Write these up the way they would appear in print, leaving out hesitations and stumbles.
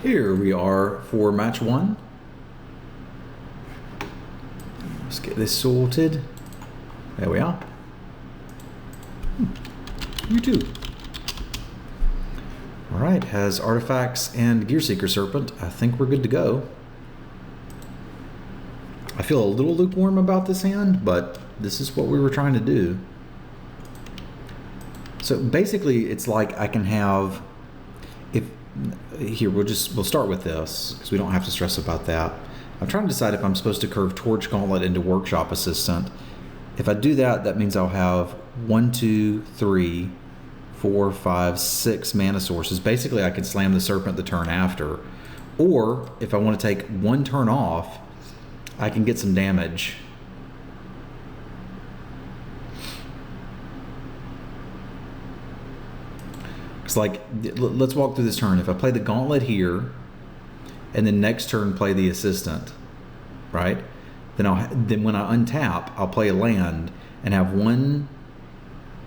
Here we are for match 1. Let's get this sorted. There we are. You too. Alright, has artifacts and Gear Seeker Serpent. I think we're good to go. I feel a little lukewarm about this hand, but this is what we were trying to do. So basically it's like I can have, here we'll start with this because we don't have to stress about that. I'm trying to decide if I'm supposed to curve Torch Gauntlet into Workshop Assistant. If I do that, that means I'll have 1, 2, 3, 4, 5, 6 mana sources. Basically I could slam the Serpent the turn after. Or if I want to take 1 turn off, I can get some damage. It's like, let's walk through this turn. If I play the Gauntlet here, and then next turn play the Assistant, right? Then when I untap, I'll play a land and have 1,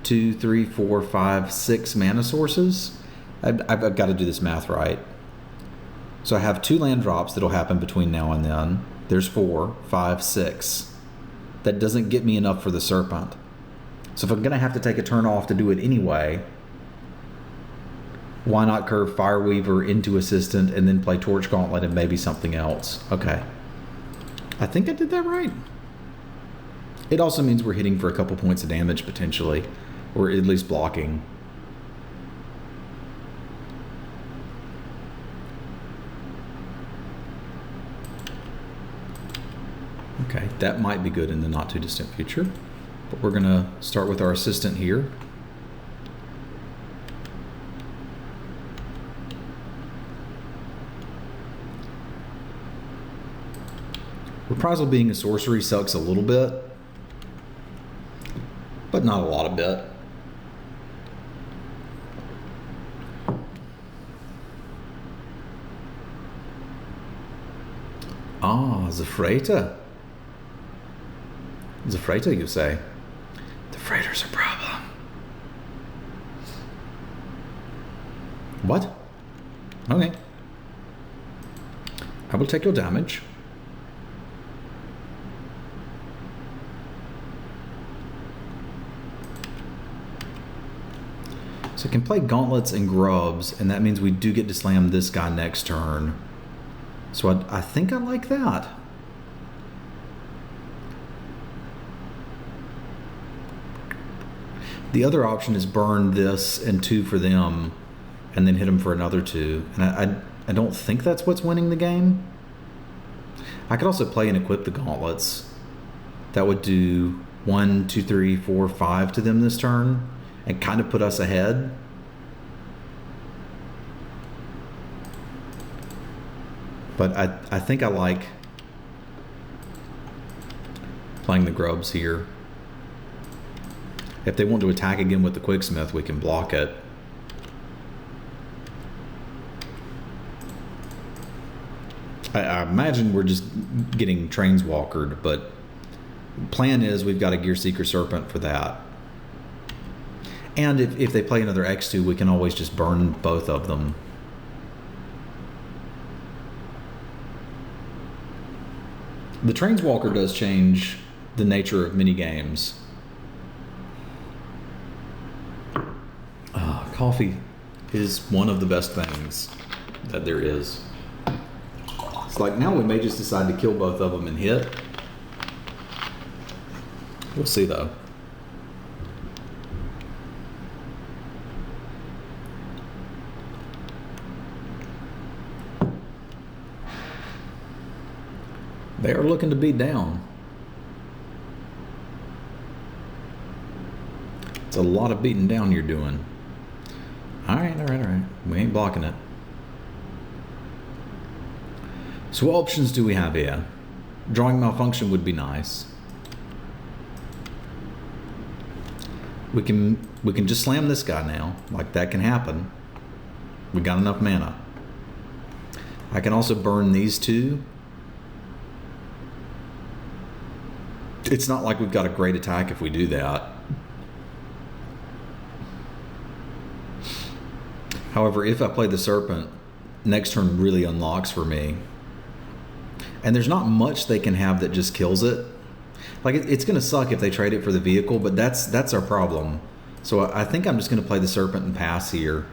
2, 3, 4, 5, 6 mana sources. I've got to do this math right. So I have 2 land drops that'll happen between now and then. There's 4, 5, 6. That doesn't get me enough for the Serpent. So if I'm gonna have to take a turn off to do it anyway, why not curve Fireweaver into Assistant and then play Torch Gauntlet and maybe something else? Okay. I think I did that right. It also means we're hitting for a couple points of damage potentially, or at least blocking. Okay, that might be good in the not too distant future. But we're gonna start with our Assistant here. Reprisal being a sorcery sucks a little bit, but not a lot of bit. Ah, Zephrata. Zephrata, you say? The freighter's a problem. What? Okay. I will take your damage. So I can play Gauntlets and Grubs, and that means we do get to slam this guy next turn. So I think I like that. The other option is burn this and 2 for them, and then hit them for another 2. And I don't think that's what's winning the game. I could also play and equip the Gauntlets. That would do 1, 2, 3, 4, 5 to them this turn, and kind of put us ahead. But I think I like playing the Grubs here. If they want to attack again with the Quicksmith, we can block it. I imagine we're just getting Trains-walkered, but plan is we've got a Gear Seeker Serpent for that. And if they play another X2, we can always just burn both of them. The Trains-walker does change the nature of many games. Coffee is one of the best things that there is. It's like now we may just decide to kill both of them and hit. We'll see though. They are looking to beat down. It's a lot of beating down you're doing. All right. We ain't blocking it. So what options do we have here? Drawing Malfunction would be nice. We can just slam this guy now. Like, that can happen. We got enough mana. I can also burn these 2. It's not like we've got a great attack if we do that. However, if I play the Serpent, next turn really unlocks for me. And there's not much they can have that just kills it. Like, it's going to suck if they trade it for the vehicle, but that's our problem. So I think I'm just going to play the Serpent and pass here.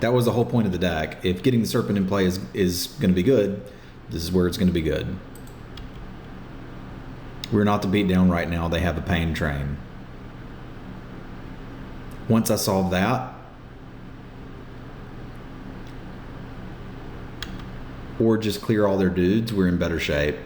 That was the whole point of the deck. If getting the Serpent in play is going to be good, this is where it's going to be good. We're not to beat down right now. They have a pain train. Once I solve that, or just clear all their dudes, we're in better shape.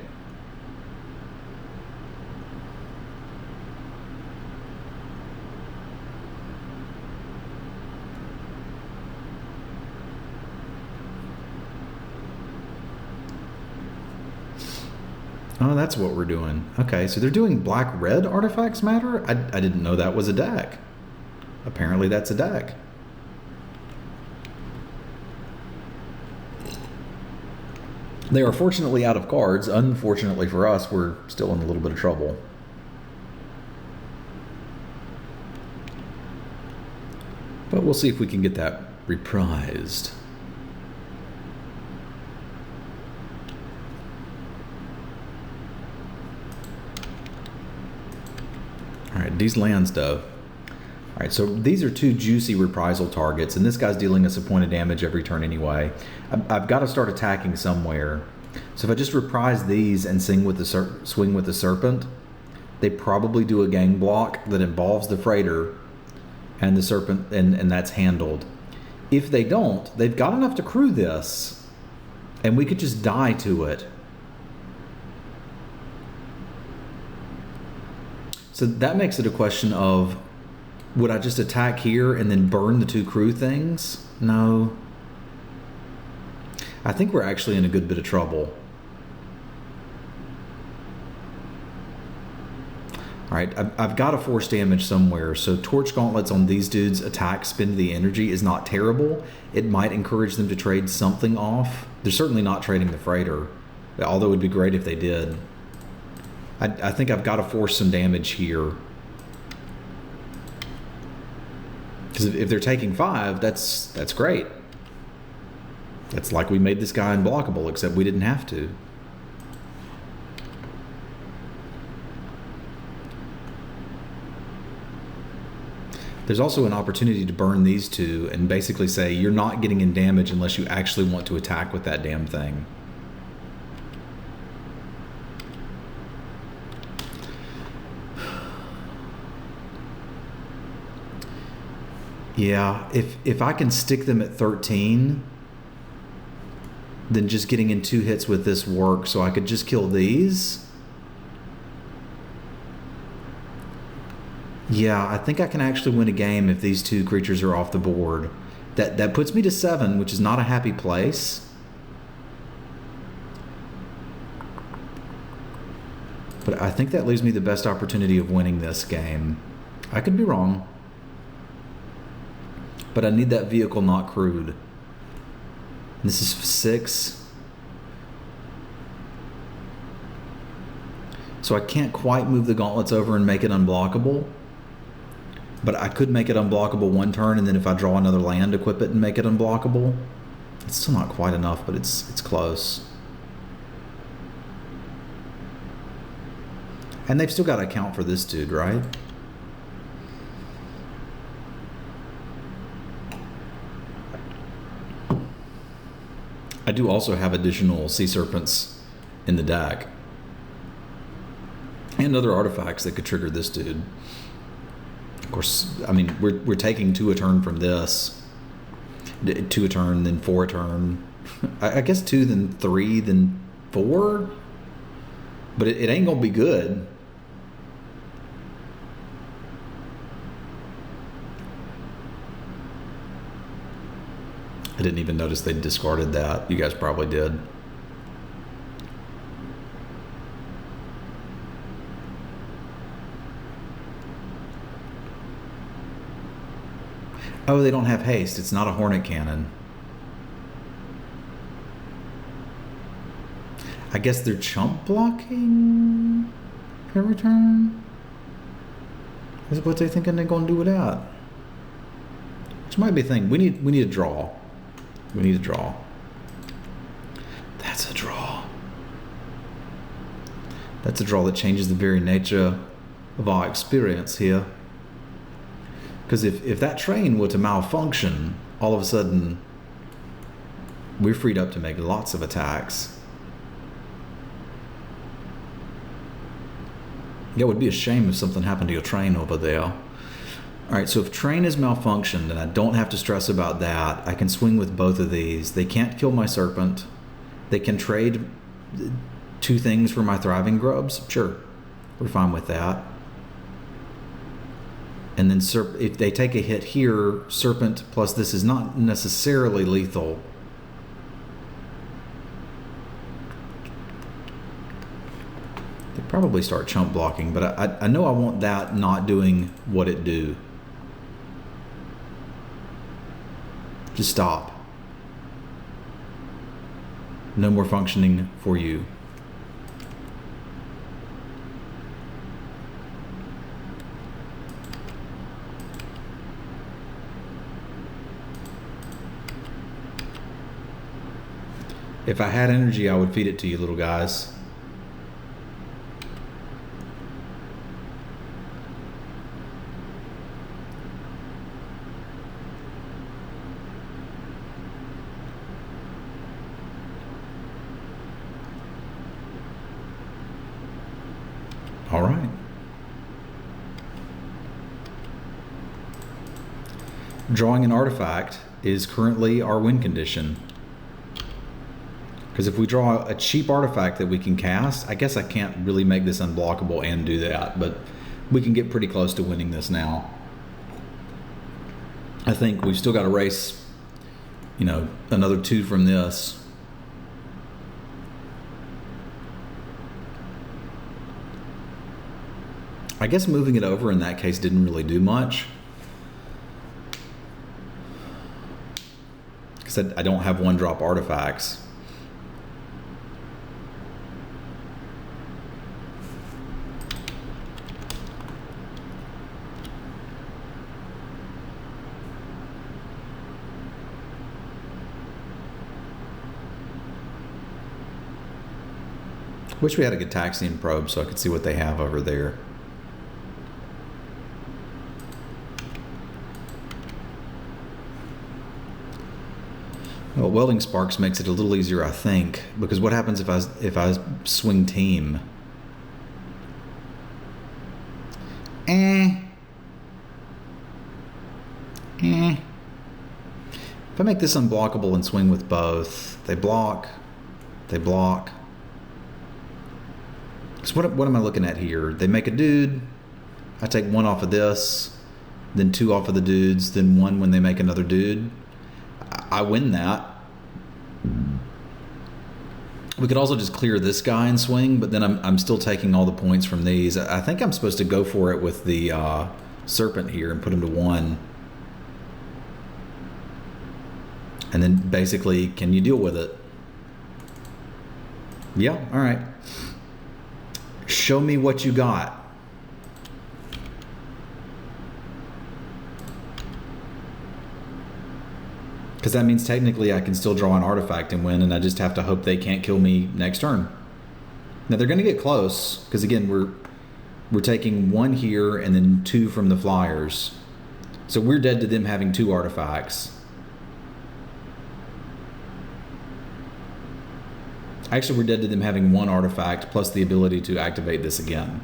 Oh, that's what we're doing. Okay, so they're doing black-red artifacts matter? I didn't know that was a deck. Apparently that's a deck. They are fortunately out of cards. Unfortunately for us, we're still in a little bit of trouble. But we'll see if we can get that reprised. All right, these lands, though. All right, so these are two juicy reprisal targets, and this guy's dealing us a point of damage every turn anyway. I've got to start attacking somewhere. So if I just reprise these and swing with the Serpent, they probably do a gang block that involves the Freighter and the Serpent, and that's handled. If they don't, they've got enough to crew this, and we could just die to it. So that makes it a question of, would I just attack here and then burn the two crew things? No. I think we're actually in a good bit of trouble. All right, I've got to force damage somewhere. So Torch Gauntlets on these dudes' attack spend the energy is not terrible. It might encourage them to trade something off. They're certainly not trading the Freighter, although it would be great if they did. I think I've got to force some damage here. Because if they're taking 5, that's great. It's like we made this guy unblockable, except we didn't have to. There's also an opportunity to burn these two and basically say you're not getting in damage unless you actually want to attack with that damn thing. Yeah, if I can stick them at 13, then just getting in 2 hits with this works, so I could just kill these. Yeah, I think I can actually win a game if these 2 creatures are off the board. That puts me to 7, which is not a happy place. But I think that leaves me the best opportunity of winning this game. I could be wrong. But I need that vehicle not crewed. This is 6. So I can't quite move the gauntlets over and make it unblockable. But I could make it unblockable one turn, and then if I draw another land, equip it and make it unblockable. It's still not quite enough, but it's close. And they've still got to account for this dude, right? I do also have additional Sea Serpents in the deck. And other artifacts that could trigger this dude. Of course, I mean, we're taking 2 a turn from this. 2 a turn, then 4 a turn. I guess 2, then 3, then 4. But it ain't gonna be good. I didn't even notice they discarded that. You guys probably did. Oh, they don't have haste. It's not a Hornet Cannon. I guess they're chump blocking every turn. Is what they thinking they're gonna do with that? Which might be a thing. We need a draw. We need a draw. That's a draw. That's a draw that changes the very nature of our experience here. Because if that train were to malfunction, all of a sudden, we're freed up to make lots of attacks. Yeah, it would be a shame if something happened to your train over there. All right, so if train is malfunctioned and I don't have to stress about that, I can swing with both of these. They can't kill my serpent. They can trade 2 things for my thriving grubs. Sure, we're fine with that. And then if they take a hit here, serpent plus this is not necessarily lethal. They probably start chump blocking, but I know I want that not doing what it do. Just stop. No more functioning for you. If I had energy, I would feed it to you, little guys. All right. Drawing an artifact is currently our win condition. Because if we draw a cheap artifact that we can cast, I guess I can't really make this unblockable and do that, but we can get pretty close to winning this now. I think we've still got to race, another 2 from this. I guess moving it over in that case didn't really do much. Because I don't have 1-drop artifacts. Wish we had a Gataxian probe so I could see what they have over there. Well, Welding Sparks makes it a little easier, I think, because what happens if I swing team? If I make this unblockable and swing with both, they block. So what am I looking at here? They make a dude, I take 1 off of this, then 2 off of the dudes, then 1 when they make another dude. I win that. We could also just clear this guy and swing, but then I'm still taking all the points from these. I think I'm supposed to go for it with the serpent here and put him to 1. And then basically, can you deal with it? Yeah, all right. Show me what you got. Because that means technically I can still draw an artifact and win, and I just have to hope they can't kill me next turn. Now they're going to get close, because again, we're taking 1 here and then 2 from the flyers. So we're dead to them having 2 artifacts. Actually, we're dead to them having 1 artifact plus the ability to activate this again.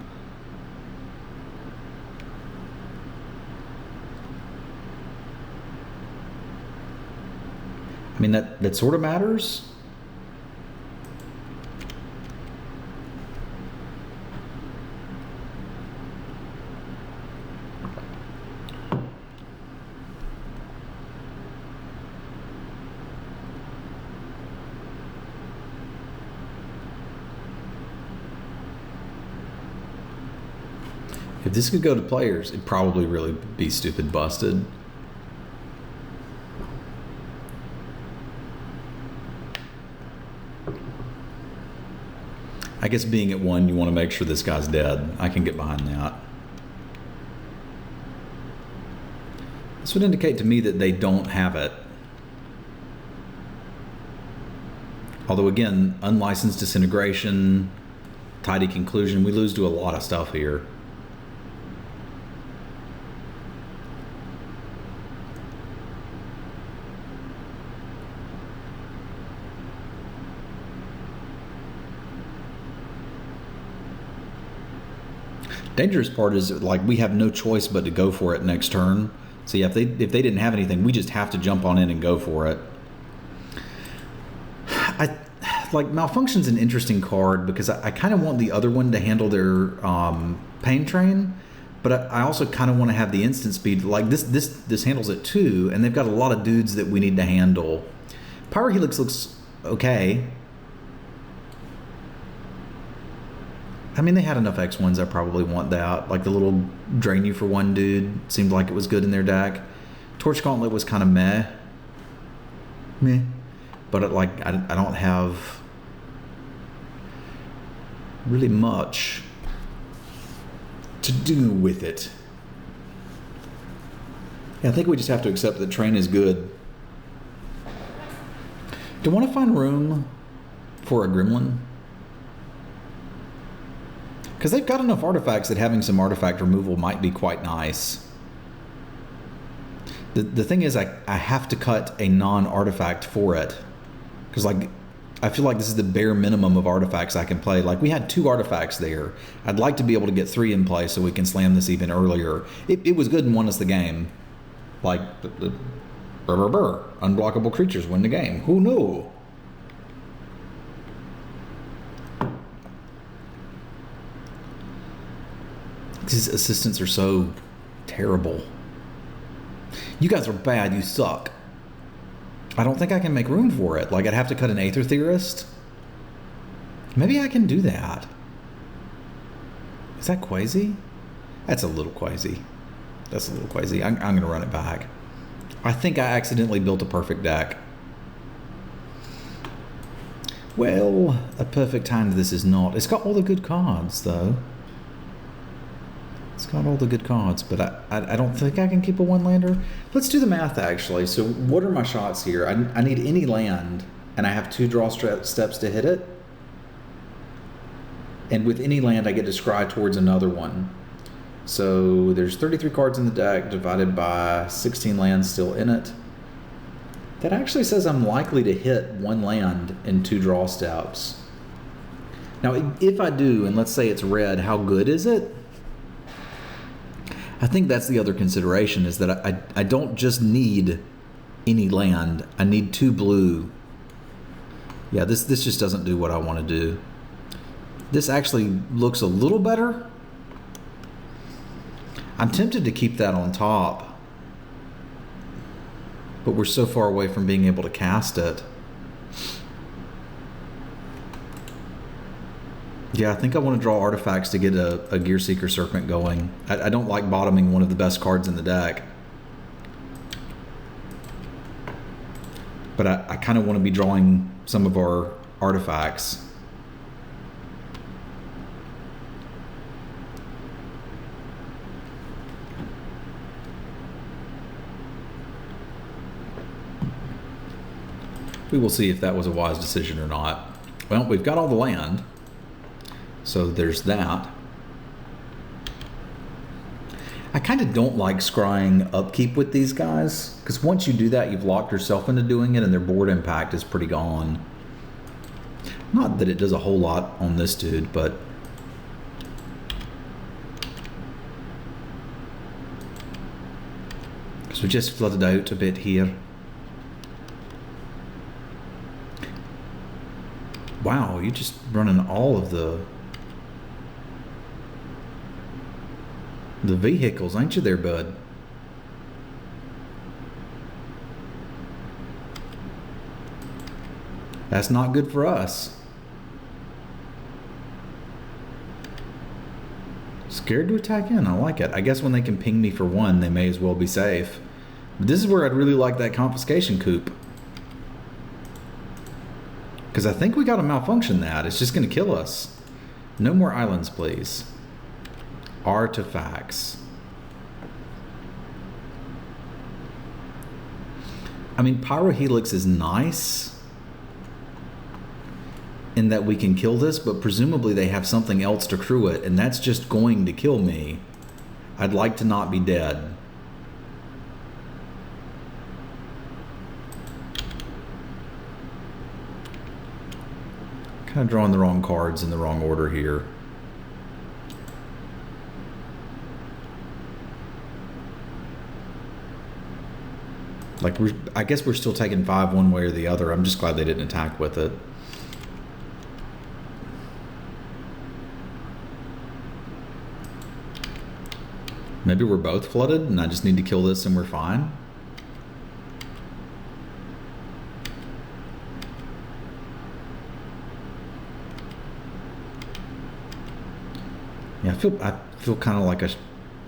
I mean, that sort of matters. If this could go to players, it'd probably really be stupid busted. I guess being at 1, you want to make sure this guy's dead. I can get behind that. This would indicate to me that they don't have it. Although again, unlicensed disintegration, tidy conclusion, we lose to a lot of stuff here. Dangerous part is like we have no choice but to go for it next turn. So yeah, if they didn't have anything, we just have to jump on in and go for it. Like Malfunction's an interesting card because I kind of want the other one to handle their pain train, but I also kind of want to have the instant speed. Like this handles it too, and they've got a lot of dudes that we need to handle. Pyrohelix looks okay. I mean, they had enough X1s. I probably want that. Like the little drain you for one dude seemed like it was good in their deck. Torch Gauntlet was kind of meh. But I don't have really much to do with it. Yeah, I think we just have to accept that Train is good. Do I want to find room for a Gremlin? Because they've got enough artifacts that having some artifact removal might be quite nice. The thing is, I have to cut a non-artifact for it. Because like, I feel like this is the bare minimum of artifacts I can play. Like we had 2 artifacts there. I'd like to be able to get 3 in play so we can slam this even earlier. It was good and won us the game. Like, unblockable creatures win the game. Who knew? These assistants are so terrible. You guys are bad. You suck. I don't think I can make room for it. Like, I'd have to cut an Aether Theorist. Maybe I can do that. Is that Quasi? That's a little Quasi. That's a little Quasi. I'm going to run it back. I think I accidentally built a perfect deck. Well, a perfect hand this is not. It's got all the good cards, though. It's got all the good cards, but I don't think I can keep a one-lander. Let's do the math, actually. So what are my shots here? I need any land, and I have 2 draw steps to hit it. And with any land, I get to scry towards another one. So there's 33 cards in the deck, divided by 16 lands still in it. That actually says I'm likely to hit 1 land in 2 draw steps. Now, if I do, and let's say it's red, how good is it? I think that's the other consideration, is that I don't just need any land. I need 2 blue. Yeah, this just doesn't do what I want to do. This actually looks a little better. I'm tempted to keep that on top, but we're so far away from being able to cast it. Yeah, I think I want to draw artifacts to get a Gear Seeker Serpent going. I don't like bottoming one of the best cards in the deck. But I kind of want to be drawing some of our artifacts. We will see if that was a wise decision or not. Well, we've got all the land. So there's that. I kind of don't like scrying upkeep with these guys, because once you do that, you've locked yourself into doing it, and their board impact is pretty gone. Not that it does a whole lot on this dude, but because we just flooded out a bit here. Wow, you're just running all of the vehicles, ain't you there, bud? That's not good for us. Scared to attack in. I like it. I guess when they can ping me for 1, they may as well be safe. But this is where I'd really like that confiscation coup. Because I think we got to malfunction that. It's just going to kill us. No more islands, please. Artifacts. I mean, Pyrohelix is nice. in that we can kill this, but presumably they have something else to crew it, and that's just going to kill me. I'd like to not be dead. Kind of drawing the wrong cards in the wrong order here. Like, I guess we're still taking 5 one way or the other. I'm just glad they didn't attack with it. Maybe we're both flooded and I just need to kill this and we're fine. Yeah, I feel kind of like I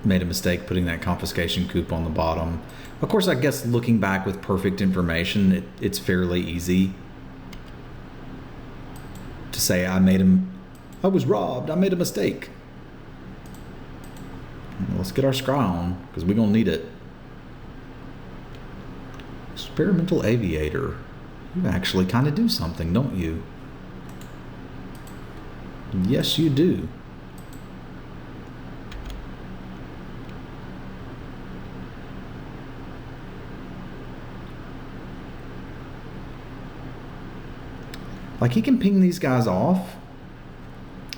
made a mistake putting that confiscation coup on the bottom. Of course, I guess looking back with perfect information, it's fairly easy to say I was robbed, I made a mistake. Let's get our scry on, because we're going to need it. Experimental Aviator. You actually kind of do something, don't you? Yes, you do. Like, he can ping these guys off,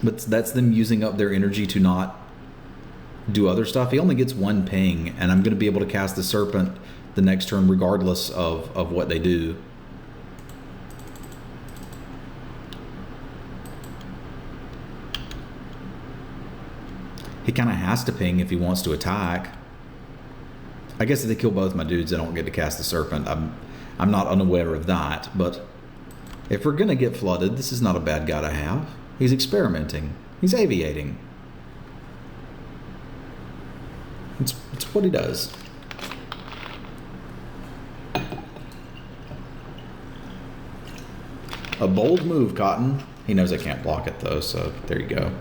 but that's them using up their energy to not do other stuff. He only gets 1 ping, and I'm going to be able to cast the Serpent the next turn regardless of what they do. He kind of has to ping if he wants to attack. I guess if they kill both my dudes, I don't get to cast the Serpent. I'm not unaware of that, but if we're going to get flooded, this is not a bad guy to have. He's experimenting. He's aviating. It's what he does. A bold move, Cotton. He knows I can't block it, though, so there you go.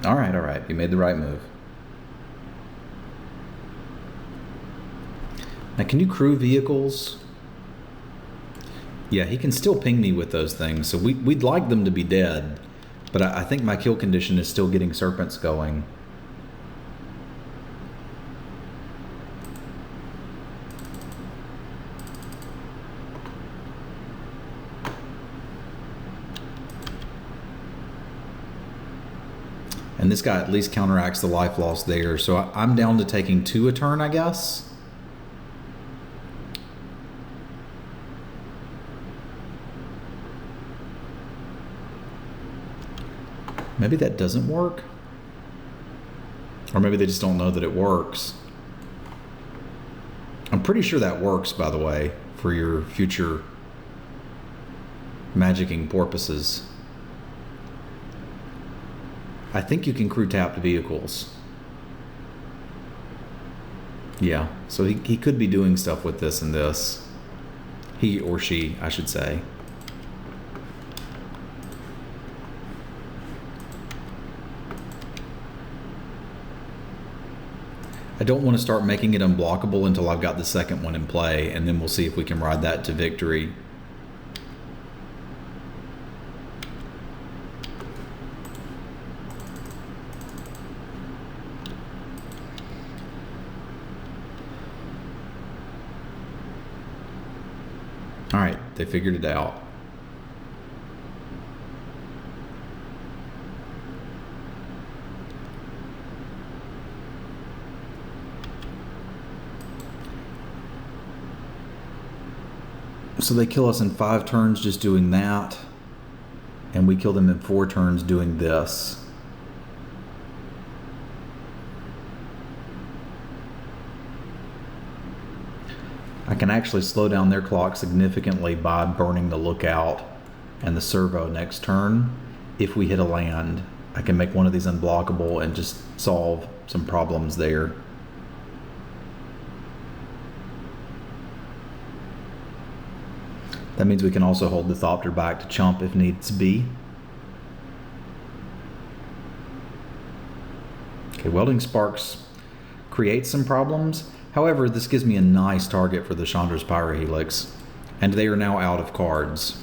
All right. You made the right move. Now, can you crew vehicles? Yeah, he can still ping me with those things, so we'd like them to be dead, but I think my kill condition is still getting serpents going. And this guy at least counteracts the life loss there, so I'm down to taking 2 a turn, I guess. Maybe that doesn't work. Or maybe they just don't know that it works. I'm pretty sure that works, by the way, for your future magicking purposes. I think you can crew tapped vehicles. Yeah, so he could be doing stuff with this and this. He or she, I should say. I don't want to start making it unblockable until I've got the second one in play, and then we'll see if we can ride that to victory. All right, they figured it out. So they kill us in 5 turns just doing that, and we kill them in 4 turns doing this. I can actually slow down their clock significantly by burning the lookout and the servo next turn. If we hit a land, I can make one of these unblockable and just solve some problems there. That means we can also hold the Thopter back to chump if needs be. Okay, welding sparks create some problems. However, this gives me a nice target for the Chandra's Pyrohelix, and they are now out of cards.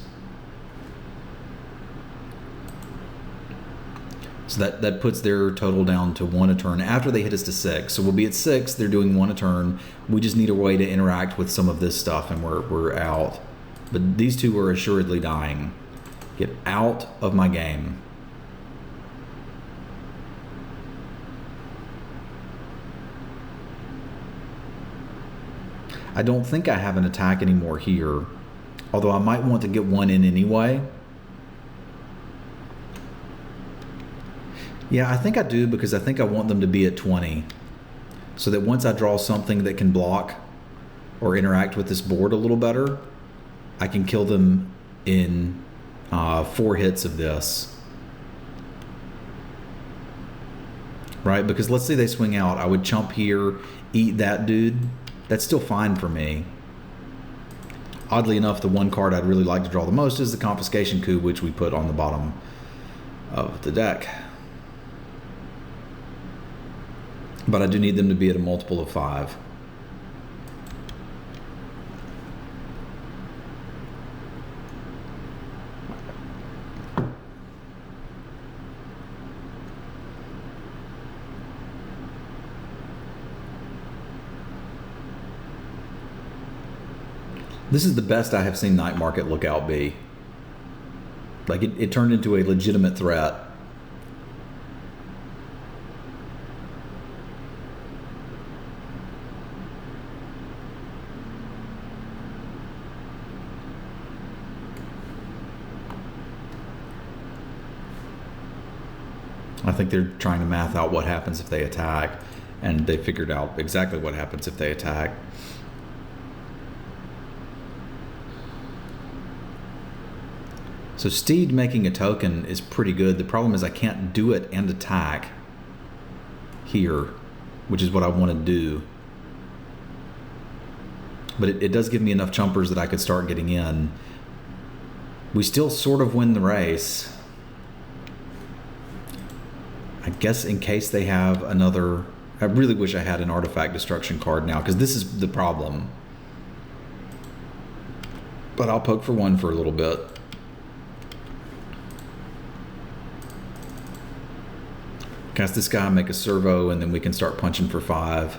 So that puts their total down to 1 a turn after they hit us to 6. So we'll be at 6. They're doing 1 a turn. We just need a way to interact with some of this stuff, and we're out. But these two are assuredly dying. Get out of my game. I don't think I have an attack anymore here, although I might want to get one in anyway. Yeah, I think I do, because I think I want them to be at 20. So that once I draw something that can block or interact with this board a little better, I can kill them in 4 hits of this. Right? Because let's say they swing out. I would chump here, eat that dude. That's still fine for me. Oddly enough, the one card I'd really like to draw the most is the Confiscation Coup, which we put on the bottom of the deck. But I do need them to be at a multiple of 5. This is the best I have seen Night Market Lookout be. Like, it turned into a legitimate threat. I think they're trying to math out what happens if they attack, and they figured out exactly what happens if they attack. So Steed making a token is pretty good. The problem is I can't do it and attack here, which is what I want to do. But it does give me enough chumpers that I could start getting in. We still sort of win the race. I guess in case they have another... I really wish I had an artifact destruction card now, because this is the problem. But I'll poke for 1 for a little bit. Cast this guy, make a servo, and then we can start punching for 5.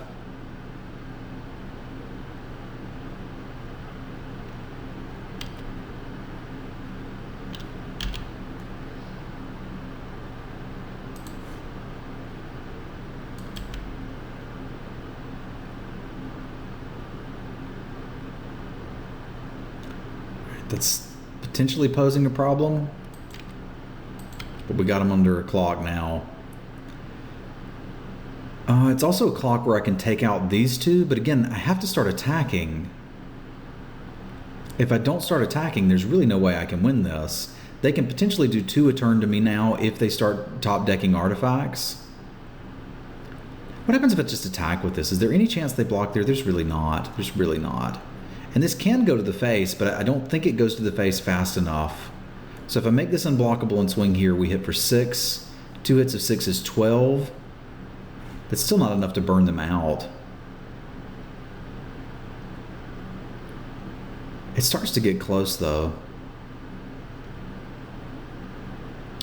That's potentially posing a problem, but we got him under a clock now. It's also a clock where I can take out these two, but again, I have to start attacking. If I don't start attacking, there's really no way I can win this. They can potentially do 2 a turn to me now if they start top decking artifacts. What happens if I just attack with this? Is there any chance they block there? There's really not. There's really not. And this can go to the face, but I don't think it goes to the face fast enough. So if I make this unblockable and swing here, we hit for 6. 2 hits of 6 is 12. That's still not enough to burn them out. It starts to get close, though.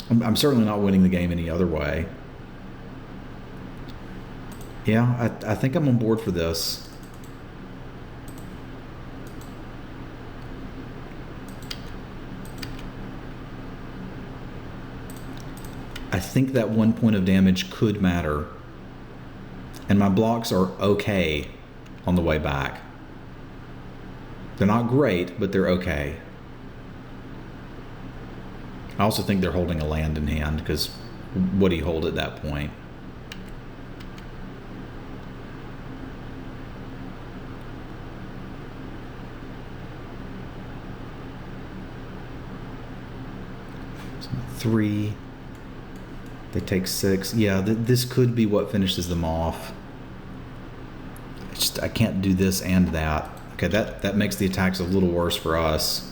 I'm certainly not winning the game any other way. Yeah, I think I'm on board for this. I think that 1 point of damage could matter. And my blocks are okay on the way back. They're not great, but they're okay. I also think they're holding a land in hand, because would he hold at that point? So 3. They take 6. Yeah, this could be what finishes them off. I can't do this and that. Okay, that makes the attacks a little worse for us,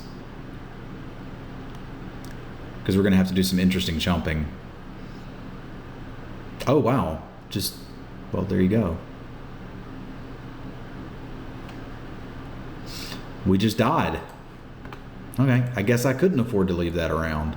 because we're going to have to do some interesting jumping. Oh, wow. just, well, there you go. We just died. Okay, I guess I couldn't afford to leave that around.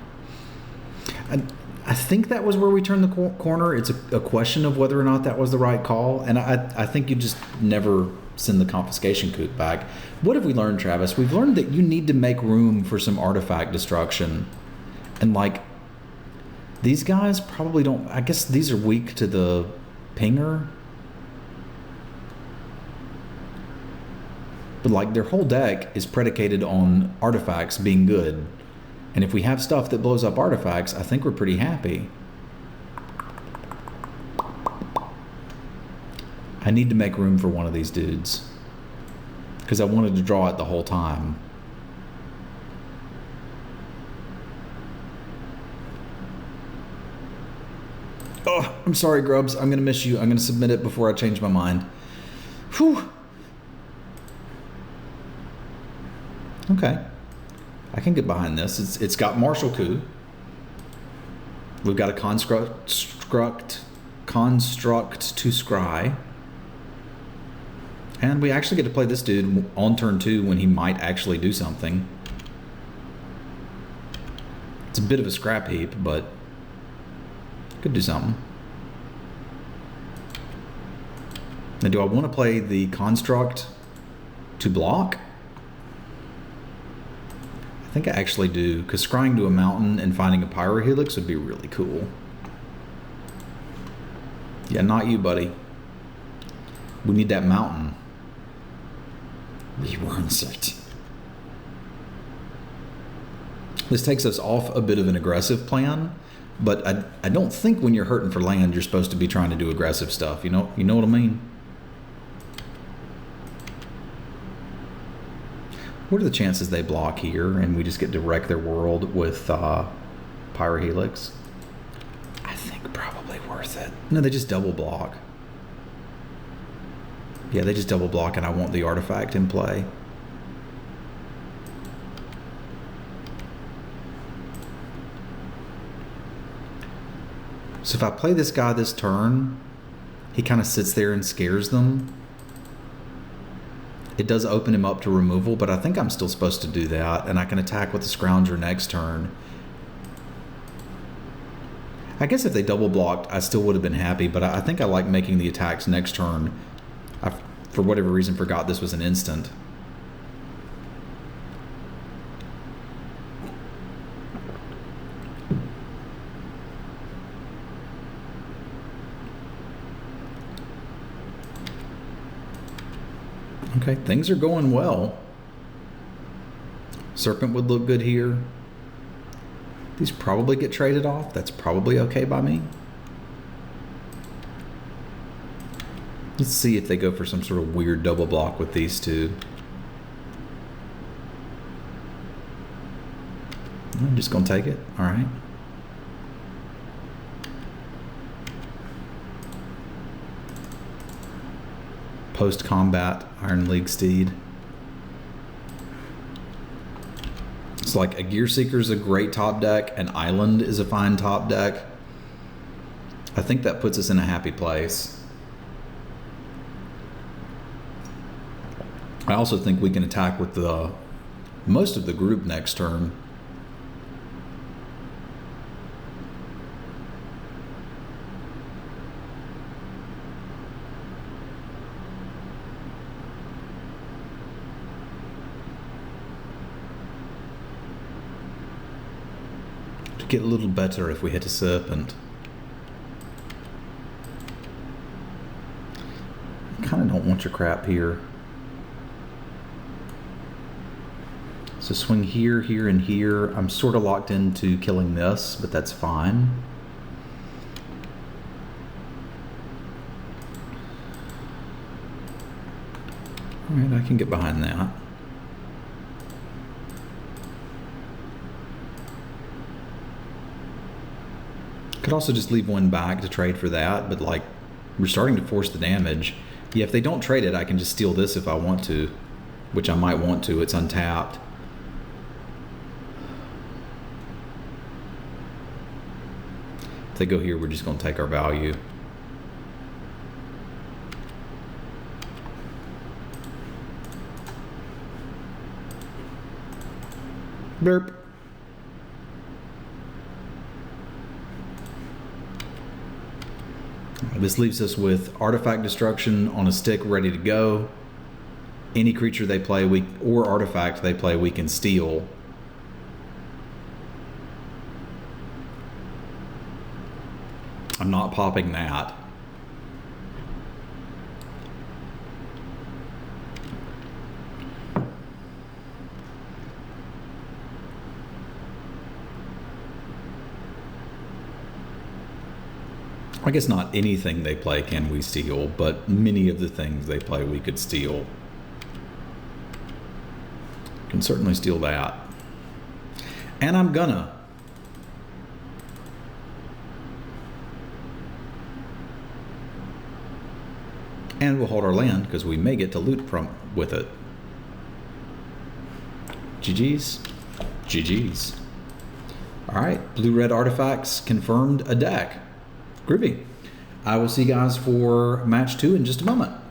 I think that was where we turned the corner. It's a question of whether or not that was the right call, and I think you just never send the confiscation coop back. What have we learned, Travis? We've learned that you need to make room for some artifact destruction. And like, these guys probably don't, I guess these are weak to the pinger. But like, their whole deck is predicated on artifacts being good. And if we have stuff that blows up artifacts, I think we're pretty happy. I need to make room for one of these dudes, because I wanted to draw it the whole time. Oh, I'm sorry, Grubbs. I'm going to miss you. I'm going to submit it before I change my mind. Whew. Okay. I can get behind this. It's got Martial Coup. We've got a construct to scry. And we actually get to play this dude on turn 2 when he might actually do something. It's a bit of a scrap heap, but could do something. Now, do I want to play the construct to block? I think I actually do, because scrying to a mountain and finding a pyrohelix would be really cool. Yeah, not you, buddy. We need that mountain. He wants it. This takes us off a bit of an aggressive plan, but I don't think when you're hurting for land, you're supposed to be trying to do aggressive stuff. You know what I mean? What are the chances they block here and we just get to wreck their world with pyrohelix? I think probably worth it. No, they just double block. Yeah, they just double block, and I want the artifact in play. So if I play this guy this turn, he kind of sits there and scares them. It does open him up to removal, but I think I'm still supposed to do that, and I can attack with the Scrounger next turn. I guess if they double blocked, I still would have been happy, but I think I like making the attacks next turn. I, for whatever reason, forgot this was an instant. Okay, things are going well. Serpent would look good here. These probably get traded off. That's probably okay by me. Let's see if they go for some sort of weird double block with these two. I'm just going to take it. All right. Post-combat Iron League Steed. It's like a Gear Seeker is a great top deck. An Island is a fine top deck. I think that puts us in a happy place. I also think we can attack with the most of the group next turn. To get a little better if we hit a Serpent. I kind of don't want your crap here. So swing here, here, and here. I'm sort of locked into killing this, but that's fine. All right, I can get behind that. Could also just leave one back to trade for that, but like, we're starting to force the damage. Yeah, if they don't trade it, I can just steal this if I want to, which I might want to. It's untapped. If they go here, we're just going to take our value. Burp. This leaves us with artifact destruction on a stick ready to go. Any creature they play, or artifact they play, we can steal. I'm not popping that. I guess not anything they play can we steal, but many of the things they play we could steal. Can certainly steal that. And I'm gonna. And we'll hold our land because we may get to loot with it. GG's. GG's. Alright, blue-red artifacts confirmed a deck. Groovy. I will see you guys for match 2 in just a moment.